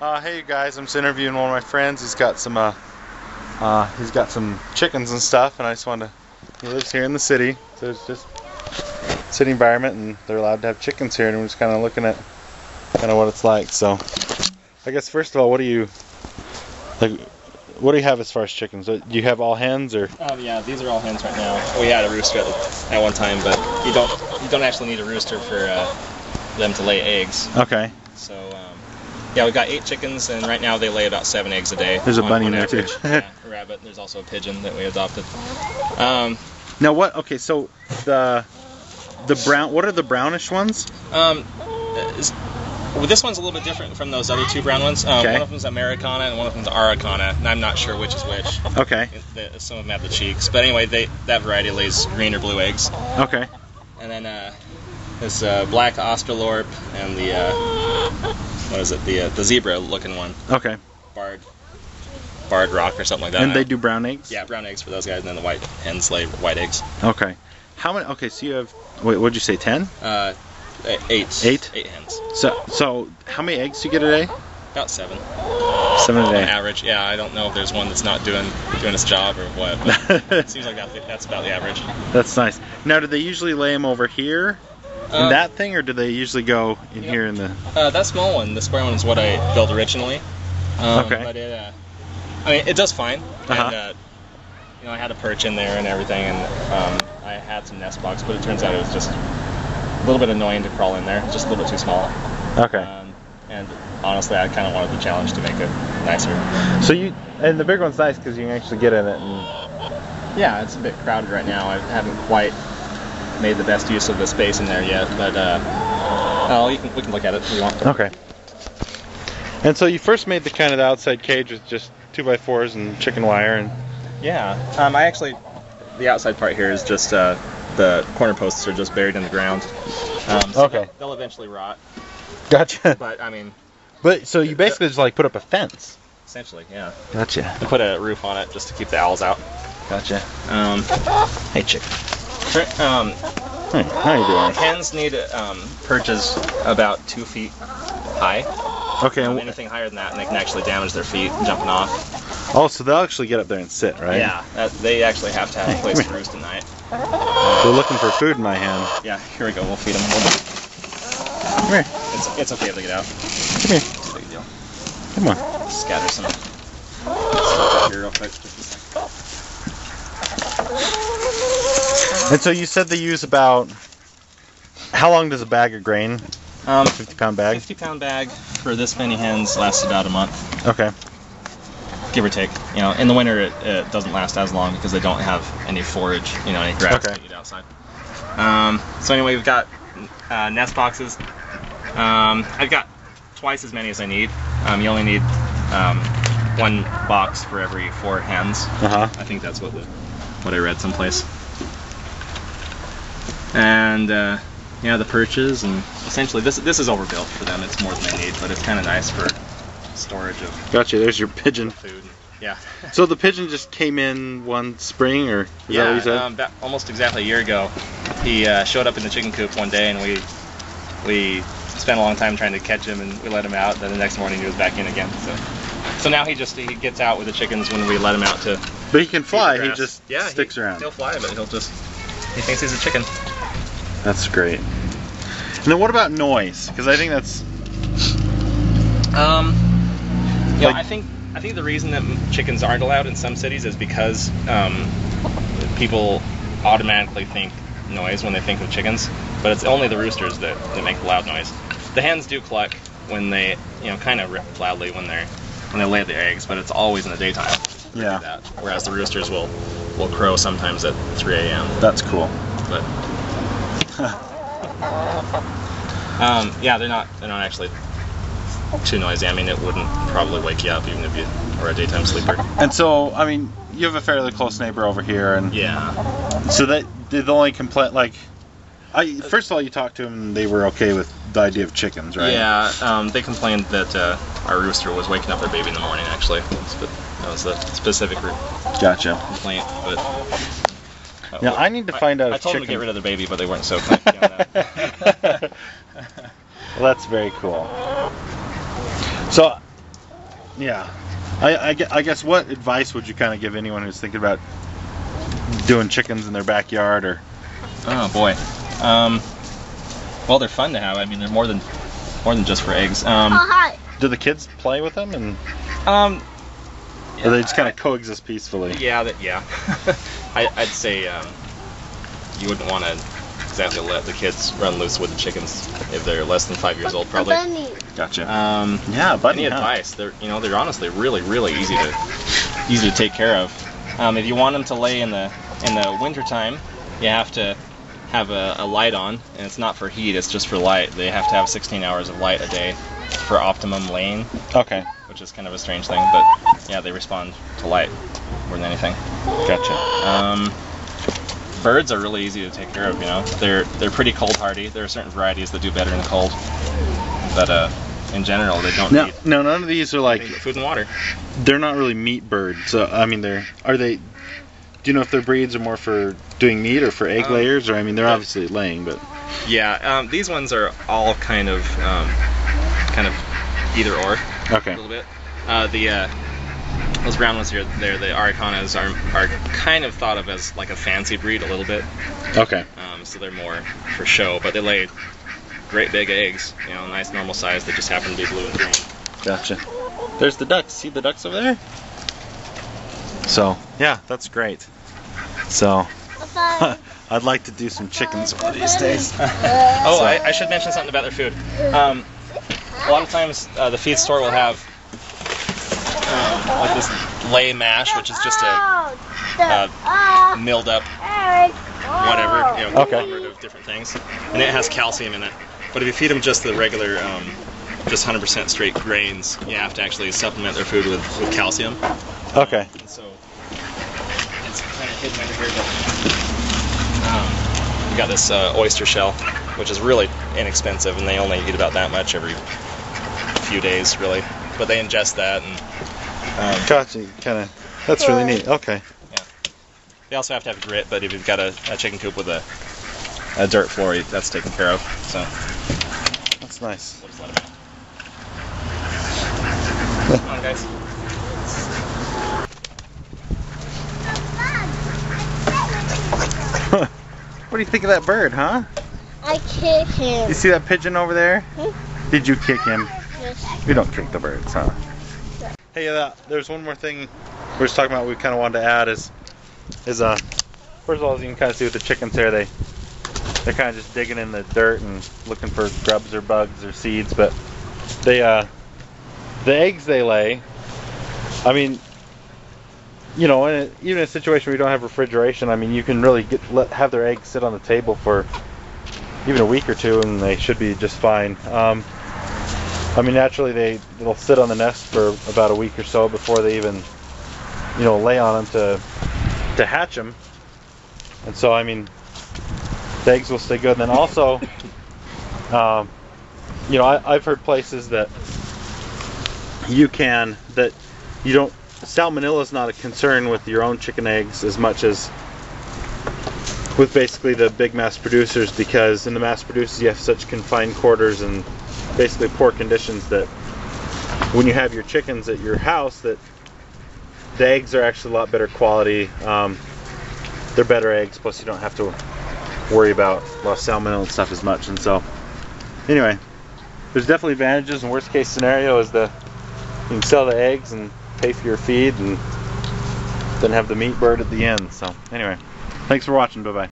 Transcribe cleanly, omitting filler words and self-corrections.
Hey you guys, I'm just interviewing one of my friends. He's got some chickens and stuff, and I just wanted to. He lives here in the city, so it's just city environment, and they're allowed to have chickens here, and we're just kind of looking at what it's like. So, I guess first of all, what do you have as far as chickens? Do you have all hens or? Yeah, these are all hens right now. We had a rooster at one time, but you don't actually need a rooster for them to lay eggs. Okay. So yeah, we've got 8 chickens, and right now they lay about 7 eggs a day. There's a bunny in there too. Yeah, a rabbit. There's also a pigeon that we adopted. Now what? Okay, so the brown. What are the brownish ones? Well, this one's a little bit different from those other 2 brown ones. Okay. One of them's Americana and one of them's Araucana, and I'm not sure which is which. Okay. Some of them have the cheeks, but anyway, that variety lays green or blue eggs. Okay. And then this black Australorp and the the zebra-looking one. Okay. Barred rock or something like that. And they do brown eggs? Yeah, brown eggs for those guys, and then the white hens lay white eggs. Okay. How many? Okay, so you have. Wait, what'd you say? 10? 8. 8? 8 hens. So how many eggs do you get a day? About 7. 7 a day. On average. Yeah, I don't know if there's one that's not doing its job or what. But it seems like that's about the average. That's nice. Now, do they usually lay them over here in that thing, or do they usually go in here in the? That small one, the square one, is what I built originally. Okay. But it does fine. Uh-huh. And I had a perch in there and everything, and I had some nest blocks, but it turns out it was just a little bit annoying to crawl in there, just a little bit too small. Okay. And honestly, I kind of wanted the challenge to make it nicer. So and the big one's nice because you can actually get in it. And yeah, it's a bit crowded right now. I haven't quite made the best use of the space in there yet, but we can look at it if you want. Okay. And so you first made the outside cage with just 2x4s and chicken wire and. Yeah. The outside part here is just the corner posts are just buried in the ground. So okay. They'll eventually rot. Gotcha. But so you basically just put up a fence. Essentially, yeah. Gotcha. I put a roof on it just to keep the owls out. Gotcha. Hey, chicken. Hey, how you doing? Hens need perches about 2 feet high. Okay. Anything higher than that, and they can actually damage their feet jumping off. Oh, so they'll actually get up there and sit, right? Yeah. They actually have to have a place to roost at night. They're looking for food in my hand. Yeah. Here we go. We'll feed them. Come here. It's okay if they get out. Come here. It's a big deal. Come on. Scatter some stuff here real quick. Just a second. And so you said they use about. How long does a bag of grain? 50-pound bag? 50-pound bag for this many hens lasts about a month. Okay. Give or take. In the winter it doesn't last as long because they don't have any forage, any grass to eat outside. So anyway, we've got nest boxes. I've got twice as many as I need. You only need 1 box for every 4 hens. Uh-huh. I think that's what I read someplace. And the perches, and essentially this is overbuilt for them. It's more than they need, but it's kind of nice for storage of. Gotcha. There's your pigeon. Food. Yeah. So the pigeon just came in one spring, or is that what you said? Almost exactly a year ago. He showed up in the chicken coop one day, and we spent a long time trying to catch him, and we let him out. Then the next morning he was back in again. So now he gets out with the chickens when we let him out to. But he can fly. He just sticks around. He'll fly, but he thinks he's a chicken. That's great. And then what about noise? Because I think that's. I think the reason that chickens aren't allowed in some cities is because people automatically think noise when they think of chickens, but it's only the roosters that make the loud noise. The hens do cluck when they, kind of rip loudly when they lay their eggs, but it's always in the daytime. Yeah. Whereas the roosters will crow sometimes at 3 a.m. That's cool. But they're not actually too noisy. It wouldn't probably wake you up even if you were a daytime sleeper. And so, you have a fairly close neighbor over here, and yeah. So that the only complaint, first of all, you talked to them, and they were okay with the idea of chickens, right? Yeah. They complained that our rooster was waking up their baby in the morning. Actually, that was the specific Gotcha. complaint. But now I need to find out. I told them to get rid of their baby, but they weren't so kind on that. Well, that's very cool. So Yeah. I guess what advice would you kind of give anyone who's thinking about doing chickens in their backyard or? Oh boy. Well, they're fun to have. I mean, they're more than just for eggs. Hi. Do the kids play with them and? Yeah, Or they just kind of coexist peacefully? Yeah, I'd say you wouldn't want to exactly let the kids run loose with the chickens if they're less than 5 years old, probably. Gotcha. Yeah, bunny. Any advice? They're honestly really easy to take care of. If you want them to lay in the winter time, you have to have a light on, and it's not for heat; it's just for light. They have to have 16 hours of light a day for optimum laying. Okay. Which is kind of a strange thing, but yeah, they respond to light more than anything. Gotcha. Birds are really easy to take care of. They're pretty cold hardy. There are certain varieties that do better in the cold, but in general, they don't need. No, none of these are like food and water. They're not really meat birds. So I mean, are they? Do you know if their breeds are more for doing meat or for egg layers? Or I mean, they're obviously laying, but. Yeah, these ones are all kind of either or. Okay. A little bit. Those brown ones here, the Aricanas are kind of thought of as like a fancy breed a little bit. Okay. So they're more for show, but they lay great big eggs. Nice normal size that just happen to be blue and green. Gotcha. There's the ducks. See the ducks over there? So yeah, that's great. So I'd like to do some chickens one of these days. I should mention something about their food. A lot of times the feed store will have like this lay mash, which is just a milled up whatever, conglomerate of different things, and it has calcium in it. But if you feed them just the regular, just 100% straight grains, you have to actually supplement their food with calcium. Okay. And so it's kind of hidden under here, but we got this oyster shell, which is really inexpensive, and they only eat about that much every few days, really. But they ingest that, and gotcha. That's really neat. Okay. Yeah. They also have to have grit, but if you've got a chicken coop with a dirt floor, that's taken care of. So that's nice. We'll just let them out. Come on, guys. What do you think of that bird, huh? I kick him. You see that pigeon over there? Hmm? Did you kick him? Yes. You don't kick the birds, huh? Hey, there's one more thing we were just talking about. We kind of wanted to add is first of all, as you can kind of see with the chickens here, they're kind of just digging in the dirt and looking for grubs or bugs or seeds. But the eggs they lay, I mean, even in a situation where you don't have refrigeration, I mean, you can really have their eggs sit on the table for even a week or two, and they should be just fine. I mean, naturally they'll sit on the nest for about a week or so before they even, lay on them to hatch them. And so, I mean, the eggs will stay good. And then also, I've heard places that salmonella is not a concern with your own chicken eggs as much as with basically the big mass producers, because in the mass producers you have such confined quarters and basically poor conditions that when you have your chickens at your house, that the eggs are actually a lot better quality. They're better eggs, plus you don't have to worry about a lot of salmonella and stuff as much. And so anyway, there's definitely advantages, and worst case scenario is you can sell the eggs and pay for your feed and then have the meat bird at the end. So anyway, thanks for watching. Bye bye.